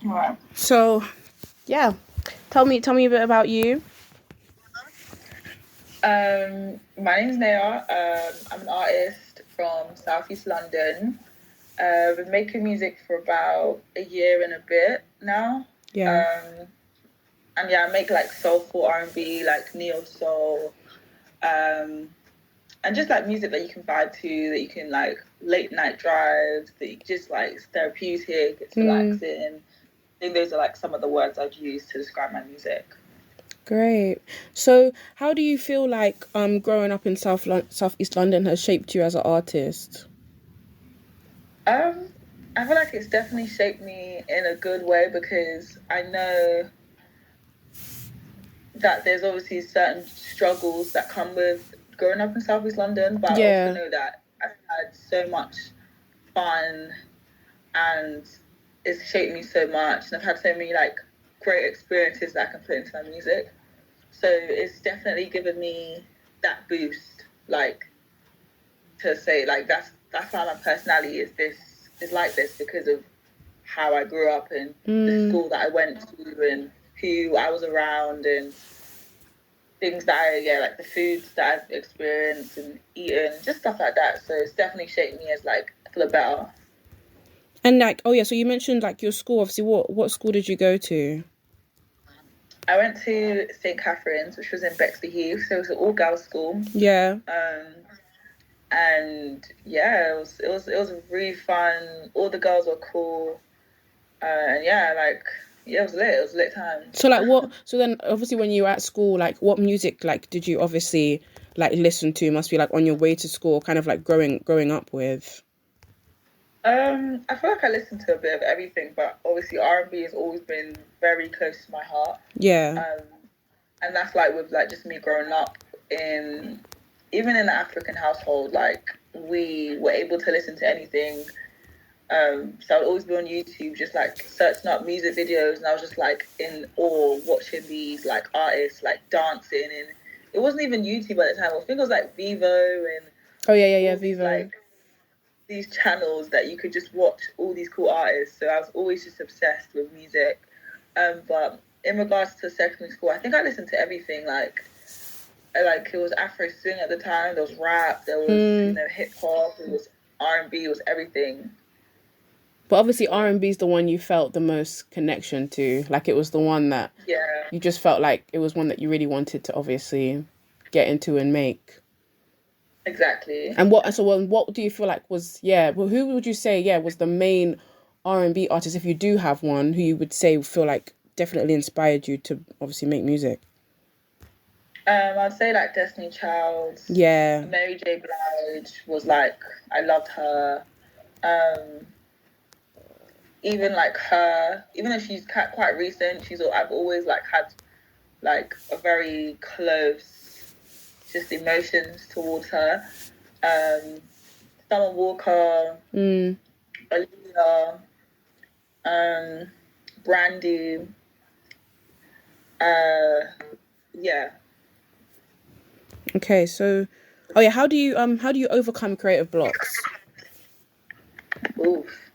Right. So, yeah, tell me a bit about you. My name's Neya. I'm an artist from Southeast London. Been making music for about a year and a bit now. Yeah. Um, and yeah, I make like soulful R&B, like neo soul, um, and just like music that you can vibe to, that you can like late night drives, that you just like it's therapeutic, it's Mm, relaxing. I think those are like some of the words I'd use to describe my music. great. So, how do you feel like growing up in Southeast London has shaped you as an artist? Um, I feel like it's definitely shaped me in a good way because I know that there's obviously certain struggles that come with growing up in Southeast London, but I also Yeah. know that I've had so much fun and it's shaped me so much, and I've had so many like great experiences that I can put into my music. So it's definitely given me that boost, like to say like that's why my personality is like this because of how I grew up and the Mm, school that I went to and who I was around and things that like the foods that I've experienced and eaten, just stuff like that. So it's definitely shaped me as like for the better. and like, oh yeah, so you mentioned like your school. Obviously, what school did you go to? I went to St. Catherine's, which was in Bexley Heath, so it was an all girls school. Yeah. Um, and yeah, it was really fun. All the girls were cool, and yeah, like yeah, it was lit. It was a lit time. So like, what? So then, obviously, when you were at school, like, what music like did you obviously like listen to? Must be like on your way to school, kind of like growing up with. I feel like I listen to a bit of everything, but obviously R&B has always been very close to my heart. Yeah. Um, and that's like with like just me growing up in even in an African household, like we were able to listen to anything. So I'd always be on YouTube, just like searching up music videos, and I was just like in awe watching these like artists like dancing, and it wasn't even YouTube at the time. I think it was like Vevo and Oh yeah, yeah, yeah. all these Vivo. like these channels that you could just watch all these cool artists. So I was always just obsessed with music. But in regards to secondary school, I think I listened to everything. Like it was Afro swing at the time. There was rap. There was Mm. hip hop. It was R&B. It was everything. But obviously, So R&B is the one you felt the most connection to. Like, it was the one that yeah, you just felt like it was one that you really wanted to obviously get into and make. exactly. And what do you feel like was, yeah? Well, who would you say, yeah, was the main R&B artist, if you do have one, who you would say feel like definitely inspired you to obviously make music? I'd say like Destiny Child, Yeah. Mary J. Blige was like I loved her. Um, Even like her, even though she's quite recent, I've always like had like a very close just emotions towards her. Um, Summer Walker, Mm. Olivia, um, Brandy, uh, yeah. Okay, so, oh yeah, how do you overcome creative blocks? Oof.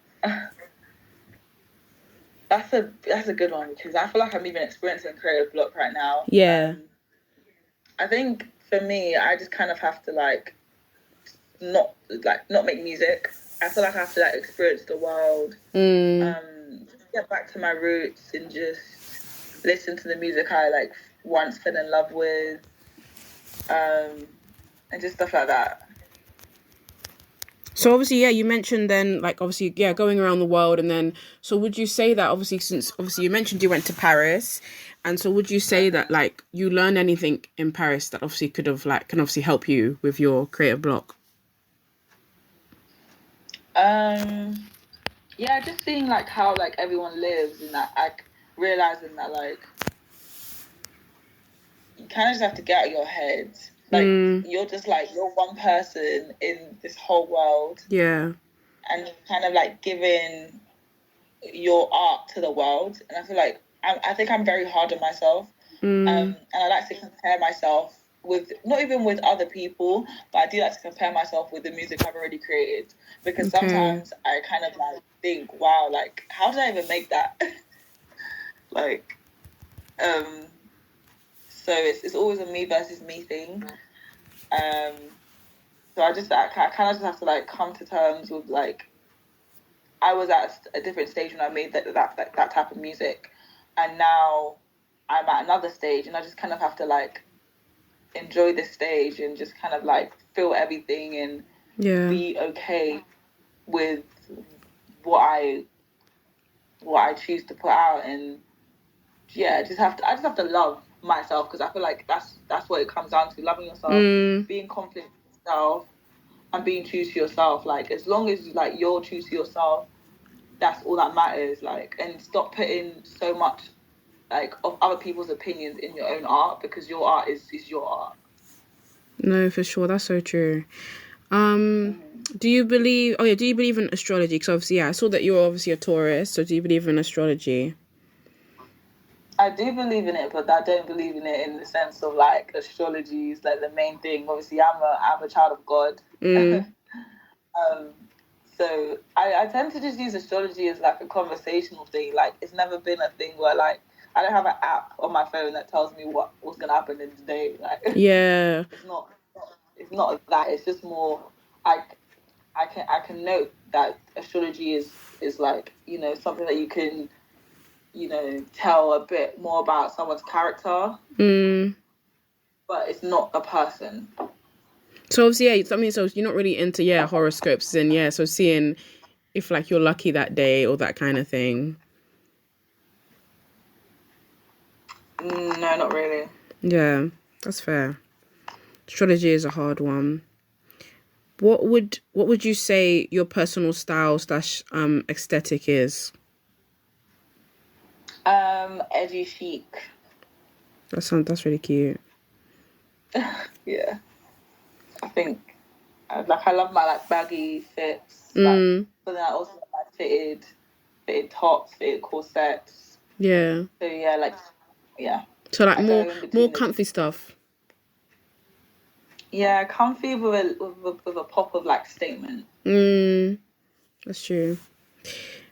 That's a good one because I feel like I'm even experiencing creative block right now. Yeah. I think for me, I just kind of have to not make music. I feel like I have to like experience the world, Mm. get back to my roots and just listen to the music I like once fell in love with, um, and just stuff like that. So obviously, yeah, you mentioned then, like, obviously, yeah, going around the world, and then, so would you say that obviously, since obviously you mentioned you went to Paris, and so would you say that like you learned anything in Paris that obviously could have like can obviously help you with your creative block? Um, yeah, just seeing like how like everyone lives and that like realizing that like you kind of just have to get out of your head. Like Mm. you're one person in this whole world, Yeah. and kind of like giving your art to the world. And I feel like I think I'm very hard on myself, Mm. and I like to compare myself with not even with other people, but I do like to compare myself with the music I've already created because Okay. sometimes I kind of like think, wow, like how did I even make that? Like, so it's always a me versus me thing. So I kind of just have to like come to terms with like I was at a different stage when I made that type of music, and now I'm at another stage, and I just kind of have to like enjoy this stage and just kind of like feel everything and be okay with what I choose to put out, and I just have to love myself, because I feel like that's what it comes down to: loving yourself, being confident in yourself, and being true to yourself. Like, as long as like you're true to yourself, that's all that matters. Like, and stop putting so much like of other people's opinions in your own art, because your art is your art. No, for sure, that's so true. Do you believe? Oh yeah, do you believe in astrology? Because obviously, I saw that you're obviously a Taurus. So do you believe in astrology? I do believe in it, but I don't believe in it in the sense of like astrology is like the main thing. Obviously, I'm a child of God. So I tend to just use astrology as like a conversational thing. Like, it's never been a thing where like I don't have an app on my phone that tells me what's gonna happen in the day. Like, it's not that. It's just more I can note that astrology is like, something that you can, tell a bit more about someone's character, but it's not a person. So obviously, so you're not really into horoscopes and so seeing if like you're lucky that day or that kind of thing. No, not really. Yeah, that's fair. Astrology is a hard one. What would you say your personal style / aesthetic is? Edgy chic. That's really cute. Yeah, I think I love my like baggy fits, but then I also like fitted tops, fitted corsets. Yeah. So yeah. So like more comfy stuff. Yeah, comfy with a pop of like statement. That's true.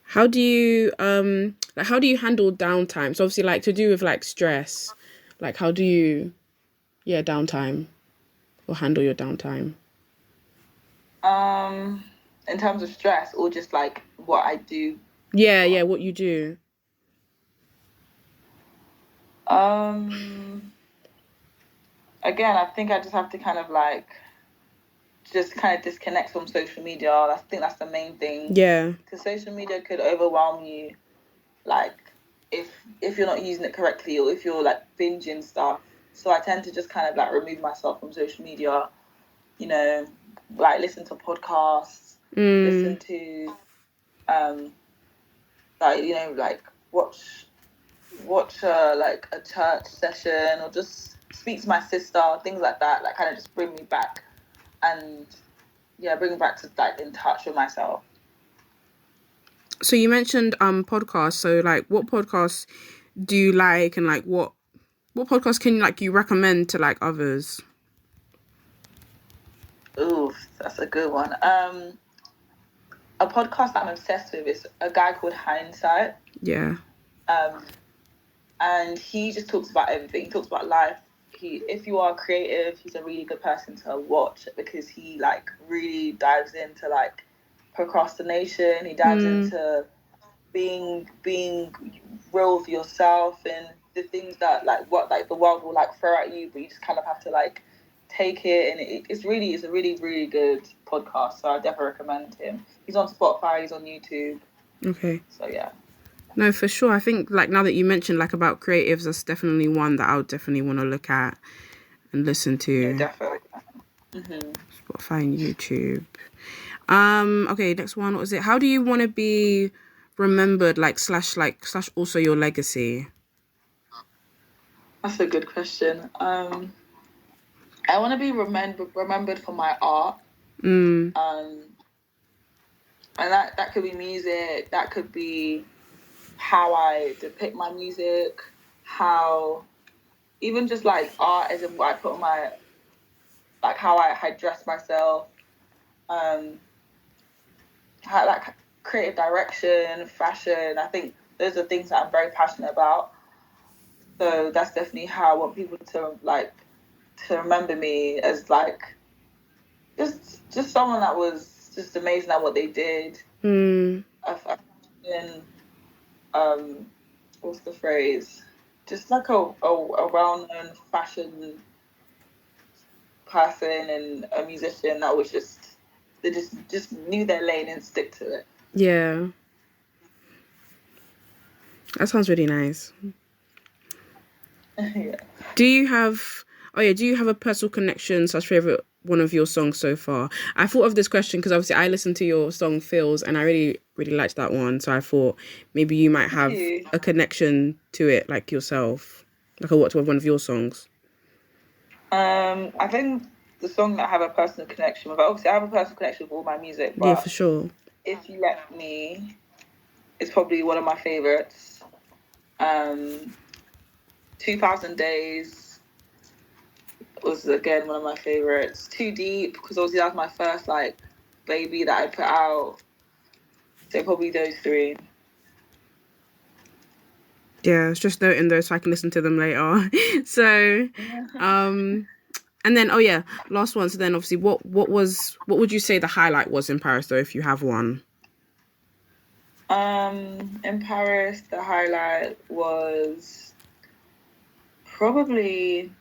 How do you handle downtime? So obviously, like, to do with like stress, like how do you downtime or handle your downtime? In terms of stress, or just like what I do. Yeah, what you do. Again, I think I just have to kind of like just kind of disconnect from social media. I think that's the main thing. Yeah. Because social media could overwhelm you, like if you're not using it correctly, or if you're like binging stuff. So I tend to just kind of like remove myself from social media, like listen to podcasts, listen to like watch like a church session, or just speak to my sister, things like that, like kind of just bring me back, and bring me back to like in touch with myself. So you mentioned podcasts. So like, what podcasts do you like, and like what podcasts can you recommend to like others? Ooh, that's a good one. A podcast that I'm obsessed with is a guy called Hindsight. Yeah. And he just talks about everything. He talks about life. If you are creative, he's a really good person to watch, because he like really dives into like procrastination. He dives into being real with yourself, and the things that like what like the world will like throw at you, but you just kind of have to like take it. And it's a really, really good podcast. So I definitely recommend him. He's on Spotify. He's on YouTube. Okay. So yeah. No, for sure. I think like now that you mentioned like about creatives, that's definitely one that I would definitely want to look at and listen to. Yeah, definitely. Spotify and YouTube. Okay, next one. What was it? How do you want to be remembered? / also your legacy. That's a good question. I want to be remembered for my art. And that could be music. That could be how I depict my music. How even just like art, as in what I put on my, like how I dress myself. How like creative direction, fashion. I think those are things that I'm very passionate about. So that's definitely how I want people to like to remember me, as like just someone that was just amazing at what they did. In what's the phrase? Just like a well-known fashion person and a musician that was just they just knew their lane and stick to it. Yeah. That sounds really nice. Yeah. Do you have a personal connection / favorite one of your songs so far? I thought of this question because obviously I listened to your song Feels and I really, really liked that one. So I thought maybe you might have a connection to it, like yourself, like to one of your songs. I think the song that I have a personal connection with, obviously I have a personal connection with all my music, but yeah, for sure. If You Let Me is probably one of my favorites. 2000 Days was again one of my favorites. Too Deep, because obviously that was my first like baby that I put out. So probably those three. Yeah, it's just noting those so I can listen to them later. So, and then last one. So then obviously what would you say the highlight was in Paris though, if you have one? In Paris the highlight was probably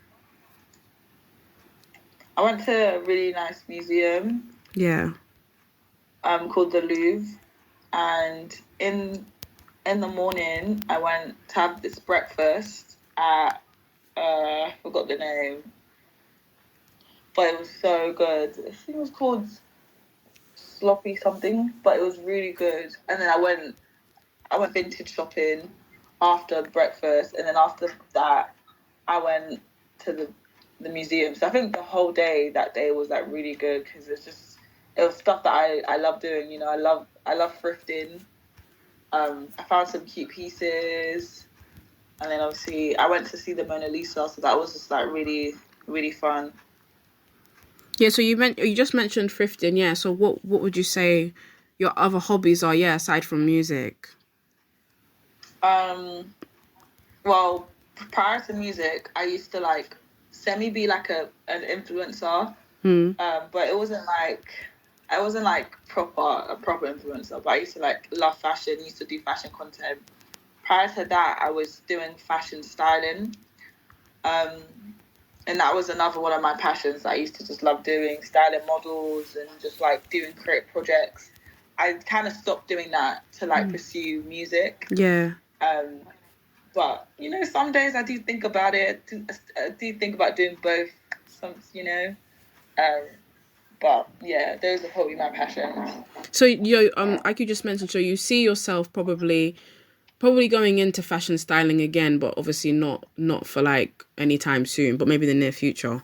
I went to a really nice museum. Yeah. Called the Louvre, and in the morning I went to have this breakfast at I forgot the name, but it was so good. I think it was called Sloppy something, but it was really good. And then I went vintage shopping after breakfast, and then after that I went to the museum. So I think the whole day that day was like really good because it was stuff that I love doing. You know, I love thrifting. I found some cute pieces, and then obviously I went to see the Mona Lisa, so that was just like really, really fun. Yeah, so you just mentioned thrifting, yeah. So what would you say your other hobbies are, yeah, aside from music? Well, prior to music, I used to like be like an influencer. But it wasn't like I wasn't like a proper influencer, but I used to like love fashion, used to do fashion content. Prior to that, I was doing fashion styling. And that was another one of my passions that I used to just love doing, styling models and just like doing creative projects. I kind of stopped doing that to like pursue music. Yeah. But you know, some days I do think about it. I do think about doing both. You know. But yeah, those are probably my passions. So like you just mentioned, so you see yourself probably going into fashion styling again, but obviously not for like anytime soon, but maybe in the near future.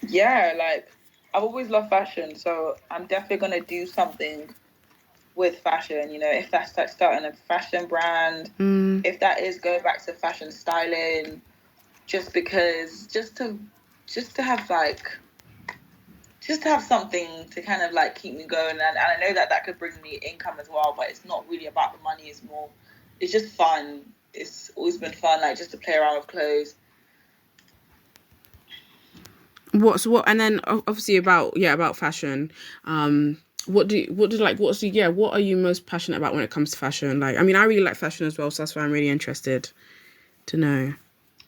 Yeah, like I've always loved fashion, so I'm definitely gonna do something with fashion. You know, if that's like starting a fashion brand, if that is going back to fashion styling, just to have like. Just to have something to kind of like keep me going, and I know that could bring me income as well, but it's not really about the money. It's just fun. It's always been fun, like just to play around with clothes. What and then obviously about fashion. What are you most passionate about when it comes to fashion? Like, I mean, I really like fashion as well, so that's why I'm really interested to know.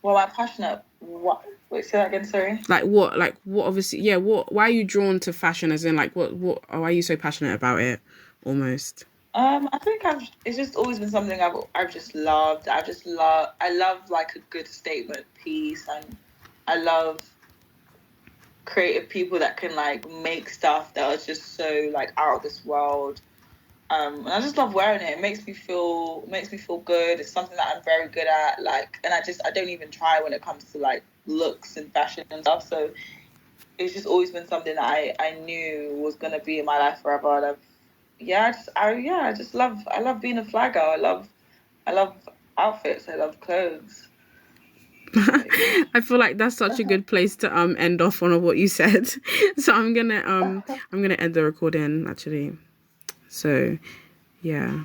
Well, I'm passionate. What? Wait, say that again. Sorry. What? Obviously, yeah. Why are you drawn to fashion? As in, like, what? Why are you so passionate about it? Almost. I think it's just always been something I've just loved. I love like a good statement piece, and I love creative people that can like make stuff that are just so like out of this world. And I just love wearing it. It makes me feel good. It's something that I'm very good at. Like, and I don't even try when it comes to like looks and fashion and stuff. So it's just always been something that I knew was gonna be in my life forever. And I love being a fly girl. I love outfits. I love clothes. I feel like that's such a good place to end off on what you said. So I'm gonna end the recording actually. So yeah.